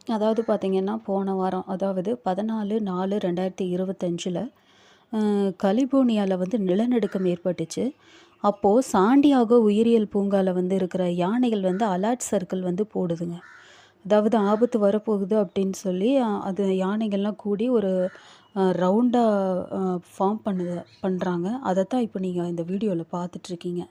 அதாவது பார்த்தீங்கன்னா, போன வாரம் அதாவது 14/4/2025ல கலிபோர்னியால வந்து நிலநடுக்கம் ஏற்பட்டுச்சு. அப்போது சாண்டியாகோ உயிரியல் பூங்கால வந்து இருக்கிற யானைகள் வந்து அலர்ட் சர்க்கிள் வந்து போடுதுங்க. அதாவது ஆபத்து வரப்போகுது அப்படின்னு சொல்லி அது யானைகள்லாம் கூடி ஒரு ரவுண்டா ஃபார்ம் பண்ணுறாங்க. அதைத்தான் இப்போ நீங்கள் இந்த வீடியோவில் பார்த்துட்ருக்கீங்க.